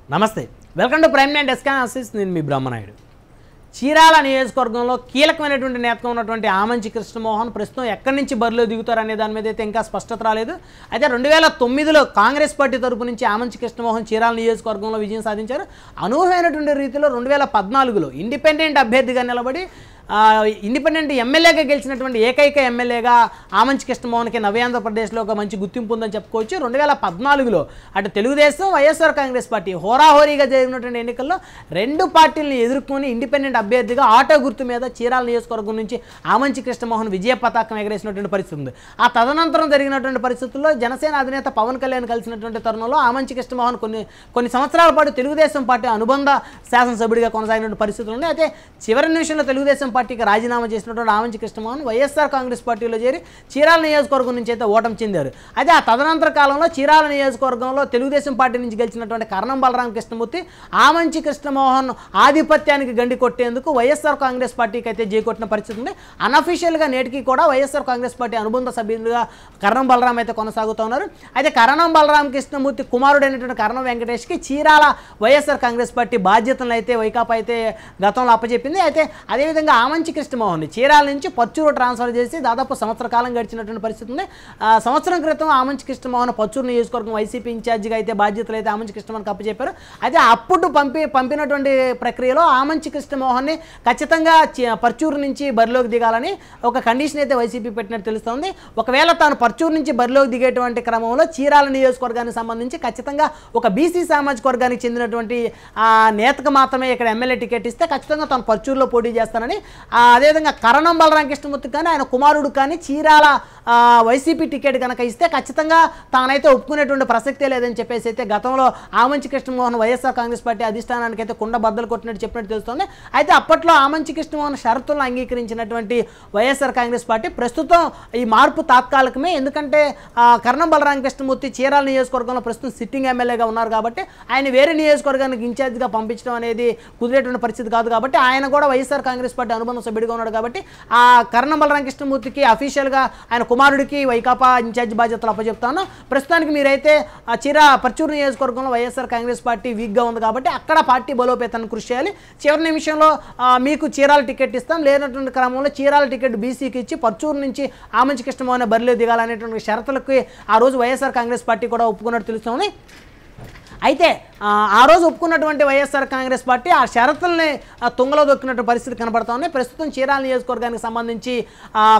నమస్తే welcome to prime nine desk analysis నేను మీ బ్రహ్మనాయుడు చీరాల నియోజకవర్గంలో కీలకమైనటువంటి నేతగా ఉన్నటువంటి ఆమంచి కృష్ణమోహన్ ప్రస్తుతం ఎక్కడి నుంచి బరిలో దిగుతారు అనే దాని మీద అయితే ఇంకా స్పష్టత రాలేదు అయితే 2009లో కాంగ్రెస్ పార్టీ తరపు నుంచి ఆమంచి కృష్ణమోహన్ చీరాల నియోజకవర్గంలో విజయం సాధించారు అనూహ్యమైనటువంటి రీతిలో 2014లో ఇండిపెండెంట్ అభ్యర్థిగా నిలబడి ఇండిపెండెంట్ ఎమ్మెల్యేగా గెలిచినటువంటి ఏకైక ఎమ్మెల్యేగా ఆమంచి కృష్ణమోహన్కి నవ్యాంధ్రప్రదేశ్లో ఒక మంచి గుర్తింపు ఉందని చెప్పుకోవచ్చు 2014లో అటు తెలుగుదేశం వైఎస్ఆర్ కాంగ్రెస్ పార్టీ హోరాహోరీగా జరిగినటువంటి ఎన్నికల్లో రెండు పార్టీలను ఎదుర్కొని ఇండిపెండెంట్ అభ్యర్థిగా ఆటో గుర్తు మీద చీరాల నియోజకవర్గం నుంచి ఆమంచి కృష్ణమోహన్ విజయ పతాకం ఎగరేసినటువంటి పరిస్థితి ఉంది ఆ తదనంతరం జరిగినటువంటి పరిస్థితుల్లో జనసేన అధినేత పవన్ కళ్యాణ్ కలిసినటువంటి తరుణంలో ఆమంచి కృష్ణమోహన్ కొన్ని సంవత్సరాల పాటు తెలుగుదేశం పార్టీ అనుబంధ శాసనసభ్యుడిగా కొనసాగినటువంటి పరిస్థితులు ఉన్నాయి అయితే చివరి నిమిషంలో తెలుగుదేశం పార్టీకి రాజీనామా చేసినటువంటి ఆమంచి కృష్ణమోహన్ వైఎస్ఆర్ కాంగ్రెస్ పార్టీలో చేరి చీరాల నియోజకవర్గం నుంచి అయితే ఓటమి చెందారు అయితే ఆ తదనంతర కాలంలో చీరాల నియోజకవర్గంలో తెలుగుదేశం పార్టీ నుంచి గెలిచినటువంటి కరణం బలరాం కృష్ణమూర్తి ఆమంచి కృష్ణమోహన్ ఆధిపత్యానికి గండి కొట్టేందుకు వైఎస్ఆర్ కాంగ్రెస్ పార్టీకి అయితే చేకొట్టిన పరిస్థితి ఉంది అన్అఫీషియల్గా నేటికి కూడా వైఎస్ఆర్ కాంగ్రెస్ పార్టీ అనుబంధ సభ్యులుగా కరణం బలరాం అయితే కొనసాగుతున్నారు అయితే కరణం బలరాం కృష్ణమూర్తి కుమారుడైనటువంటి కరణం వెంకటేష్కి చీరాల వైఎస్ఆర్ కాంగ్రెస్ పార్టీ బాధ్యతలను అయితే వైకాపా అయితే గతంలో అప్పచెప్పింది అయితే అదేవిధంగా ఆమంచి కృష్ణమోహన్ చీరాల నుంచి పచ్చూరు ట్రాన్స్ఫర్ చేసి దాదాపు సంవత్సర కాలం గడిచినటువంటి పరిస్థితి ఉంది సంవత్సరం క్రితం ఆమంచి కృష్ణమోహన్ పచ్చూరు నియోజకవర్గం వైసీపీ ఇన్ఛార్జిగా అయితే బాధ్యతలు అయితే ఆమంచి కృష్ణమోహన్కి అప్పచెప్పారు అయితే అప్పుడు పంపినటువంటి ప్రక్రియలో ఆమంచి కృష్ణమోహన్ని ఖచ్చితంగా పర్చూరు నుంచి బరిలోకి దిగాలని ఒక కండిషన్ అయితే వైసీపీ పెట్టినట్టు తెలుస్తోంది ఒకవేళ తాను పర్చూరు నుంచి బరిలోకి దిగేటువంటి క్రమంలో చీరాల నియోజకవర్గానికి సంబంధించి ఖచ్చితంగా ఒక బీసీ సామాజిక వర్గానికి చెందినటువంటి నేతకు మాత్రమే ఇక్కడ ఎమ్మెల్యే టికెట్ ఇస్తే ఖచ్చితంగా తాను పర్చూరులో పోటీ చేస్తానని అదేవిధంగా కరణం బలరాం కృష్ణమూర్తి కానీ ఆయన కుమారుడు కానీ చీరాల వైసీపీ టికెట్ కనుక ఇస్తే ఖచ్చితంగా తానైతే ఒప్పుకునేటువంటి ప్రసక్తే లేదని చెప్పేసి అయితే గతంలో ఆమంచి కృష్ణమోహన్ వైఎస్ఆర్ కాంగ్రెస్ పార్టీ అధిష్టానానికి అయితే కుండ బద్దలు కొట్టినట్టు చెప్పినట్టు తెలుస్తోంది అయితే అప్పట్లో ఆమంచి కృష్ణమోహన్ షరతులను అంగీకరించినటువంటి వైఎస్ఆర్ కాంగ్రెస్ పార్టీ ప్రస్తుతం ఈ మార్పు తాత్కాలికమే ఎందుకంటే కరణం బలరాం కృష్ణమూర్తి చీరాల నియోజకవర్గంలో ప్రస్తుతం సిట్టింగ్ ఎమ్మెల్యేగా ఉన్నారు కాబట్టి ఆయన వేరే నియోజకవర్గానికి ఇన్ఛార్జిగా పంపించడం అనేది కుదిరేటువంటి పరిస్థితి కాదు కాబట్టి ఆయన కూడా వైఎస్ఆర్ కాంగ్రెస్ పార్టీ అనుబంధ సభ్యుడిగా ఉన్నాడు కాబట్టి ఆ కరణం బలరాం కృష్ణమూర్తికి అఫీషియల్గా ఆయన కుమారుడికి వైకాపా ఇన్ఛార్జ్ బాధ్యతలు అప్పచెప్తాను ప్రస్తుతానికి మీరైతే పర్చూరు నియోజకవర్గంలో వైఎస్ఆర్ కాంగ్రెస్ పార్టీ వీక్గా ఉంది కాబట్టి అక్కడ పార్టీ బలోపేతాన్ని కృషి చేయాలి చివరి నిమిషంలో మీకు చీరాల టికెట్ ఇస్తాం లేనటువంటి క్రమంలో చీరాల టికెట్ బీసీకి ఇచ్చి పర్చూరు నుంచి ఆమంచి కృష్ణమోహన్ బరిలో దిగాలనేటువంటి షరతులకి ఆ రోజు వైఎస్ఆర్ కాంగ్రెస్ పార్టీ కూడా ఒప్పుకున్నట్టు తెలుస్తోంది అయితే ఆ రోజు ఒప్పుకున్నటువంటి వైఎస్ఆర్ కాంగ్రెస్ పార్టీ ఆ షరతుల్ని తుంగలో దొక్కినట్టు పరిస్థితి కనబడుతోంది ప్రస్తుతం చీరాల నియోజకవర్గానికి సంబంధించి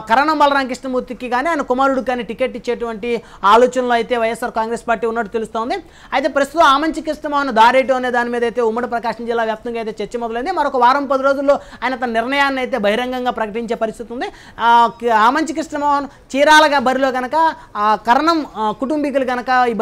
కరణం బలరాం కృష్ణమూర్తికి కానీ ఆయన కుమారుడికి కానీ టికెట్ ఇచ్చేటువంటి ఆలోచనలో అయితే వైఎస్ఆర్ కాంగ్రెస్ పార్టీ ఉన్నట్టు తెలుస్తోంది అయితే ప్రస్తుతం ఆమంచి కృష్ణమోహన్ దారేటు అనే దాని మీద అయితే ఉమ్మడి ప్రకాశం జిల్లా వ్యాప్తంగా అయితే చర్చ మొదలైంది మరొక వారం 10 రోజుల్లో ఆయన తన నిర్ణయాన్ని అయితే బహిరంగంగా ప్రకటించే పరిస్థితి ఉంది ఆమంచి కృష్ణమోహన్ చీరాలగా బరిలో కనుక కరణం కుటుంబీకులు కనుక ఈ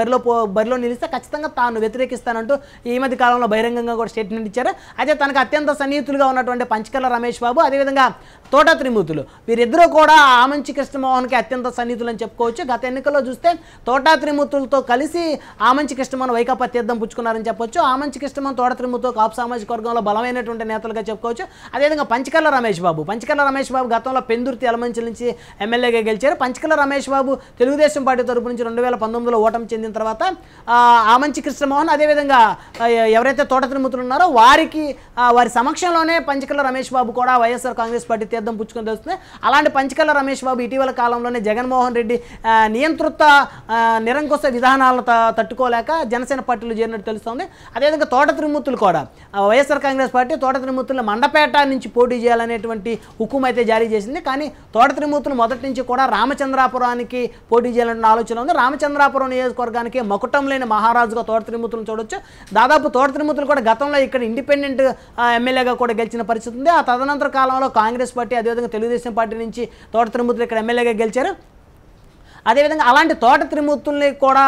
బరిలో నిలిస్తే ఖచ్చితంగా తాను వ్యతిరేకిస్తానంటూ ఈ మధ్య కాలంలో బహిరంగంగా కూడా స్టేట్మెంట్ ఇచ్చారు అయితే తనకు అత్యంత సన్నిహితులుగా ఉన్నటువంటి పంచకర్ల రమేష్ బాబు అదేవిధంగా తోట త్రిమూర్తులు వీరిద్దరూ కూడా ఆమంచి కృష్ణమోహన్కి అత్యంత సన్నిహితులు అని చెప్పుకోవచ్చు గత ఎన్నికల్లో చూస్తే తోట త్రిమూర్తులతో కలిసి ఆమంచి కృష్ణమోహన్ వైకాపా తీర్థం పుచ్చుకున్నారని చెప్పొచ్చు ఆమంచి కృష్ణమోహన్ తోట త్రిమూర్తులు కాపు సామాజిక వర్గంలో బలమైనటువంటి నేతలుగా చెప్పుకోవచ్చు అదేవిధంగా పంచకర్ల రమేష్ బాబు గతంలో పెందుర్తి ఎలమంచి నుంచి ఎమ్మెల్యేగా గెలిచారు పంచకర్ల రమేష్ బాబు తెలుగుదేశం పార్టీ తరపు నుంచి 2019లో ఓటమి చెందిన తర్వాత ఆమంచి కృష్ణమోహన్ అదేవిధంగా ఎవరైతే తోట త్రిమూర్తులు ఉన్నారో వారి సమక్షంలోనే పంచకర్ల రమేష్ బాబు కూడా వైఎస్ఆర్ కాంగ్రెస్ పార్టీ తీర్థం పుచ్చుకొని తెలుస్తుంది అలాంటి పంచకర్ల రమేష్ బాబు ఇటీవల కాలంలోనే జగన్మోహన్ రెడ్డి నియంతృత్వ నిరంకుశ విధానాలను తట్టుకోలేక జనసేన పార్టీలో చేరినట్టు తెలుస్తోంది అదేవిధంగా తోట త్రిమూర్తులు కూడా వైఎస్ఆర్ కాంగ్రెస్ పార్టీ తోట త్రిమూర్తులు మండపేట నుంచి పోటీ చేయాలనేటువంటి హుకుం అయితే జారీ చేసింది కానీ తోట త్రిమూర్తులు మొదటి నుంచి కూడా రామచంద్రాపురానికి పోటీ చేయాలనే ఆలోచన ఉంది రామచంద్రాపురం నియోజకవర్గానికి మకుటం లేని మహారాజుగా తోట త్రిమూర్తులను చూడొచ్చు దాదాపు తోట త్రిమూర్తులు కూడా గతంలో ఇక్కడ ఇండిపెండెంట్ ఎమ్మెల్యేగా కూడా గెలిచిన పరిస్థితి ఉంది ఆ తదనంతర కాలంలో కాంగ్రెస్ పార్టీ అదేవిధంగా తెలుగుదేశం పార్టీ నుంచి తోట త్రిమూర్తులు ఇక్కడ ఎమ్మెల్యేగా గెలిచారు అదేవిధంగా అలాంటి తోట త్రిమూర్తుల్ని కూడా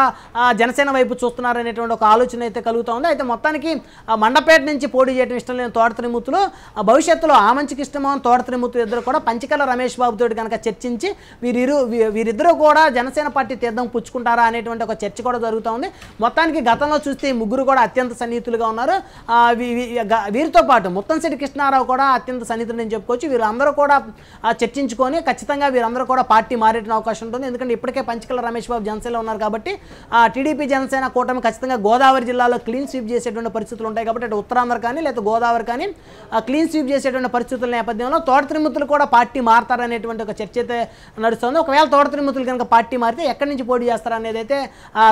జనసేన వైపు చూస్తున్నారనేటువంటి ఒక ఆలోచన అయితే కలుగుతూ ఉంది అయితే మొత్తానికి మండపేట నుంచి పోటీ చేయడం ఇష్టం లేని తోట త్రిమూర్తులు భవిష్యత్తులో ఆమంచి కృష్ణమోహన్ తోట త్రిమూర్తులు ఇద్దరు కూడా పంచకర్ల రమేష్ బాబుతో కనుక చర్చించి వీరిద్దరూ కూడా జనసేన పార్టీ తీర్థం పుచ్చుకుంటారా అనేటువంటి ఒక చర్చ కూడా జరుగుతూ ఉంది మొత్తానికి గతంలో చూస్తే ఈ ముగ్గురు కూడా అత్యంత సన్నిహితులుగా ఉన్నారు వీరితో పాటు ముత్తంశెట్టి కృష్ణారావు కూడా అత్యంత సన్నిహితులు అని చెప్పుకోవచ్చు వీరందరూ కూడా చర్చించుకొని ఖచ్చితంగా వీరందరూ కూడా పార్టీ మారేట అవకాశం ఉంటుంది ఎందుకంటే ఇప్పటికే పంచకల రమేష్ బాబు జనసేనలో ఉన్నారు కాబట్టి టీడీపీ జనసేన కూటమి ఖచ్చితంగా గోదావరి జిల్లాలో క్లీన్ స్వీప్ చేసేటువంటి పరిస్థితులు ఉంటాయి కాబట్టి అటు ఉత్తరాంధ్ర కానీ లేదా గోదావరి కానీ క్లీన్ స్వీప్ చేసేటువంటి పరిస్థితుల నేపథ్యంలో తోట త్రిమూర్తులు కూడా పార్టీ మారతారనేటువంటి ఒక చర్చ అయితే నడుస్తుంది. ఒకవేళ తోట త్రిమూర్తులు కనుక పార్టీ మారితే ఎక్కడి నుంచి పోటీ చేస్తారనేది అయితే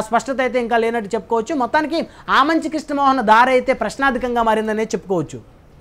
స్పష్టత అయితే ఇంకా లేనట్టు చెప్పుకోవచ్చు. మొత్తానికి ఆమంచి కృష్ణమోహన్ దారి అయితే ప్రశ్నార్థకంగా మారిందనే చెప్పుకోవచ్చు.